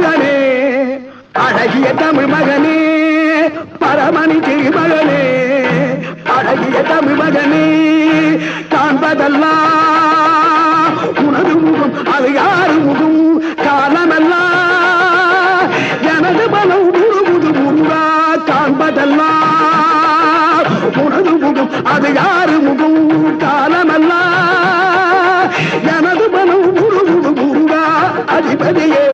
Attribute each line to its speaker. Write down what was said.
Speaker 1: மகனே அழகிய தமிழ் மகனே பரமணி திருமகனே அழகிய தமிழ் மகனே காண்பதெல்லாம் உனது முகம் அது யாரு முகம் காலமெல்லாம் எனது பலம் முழுமுது முருகா காண்பதெல்லாம் உனது முகம் அது யார்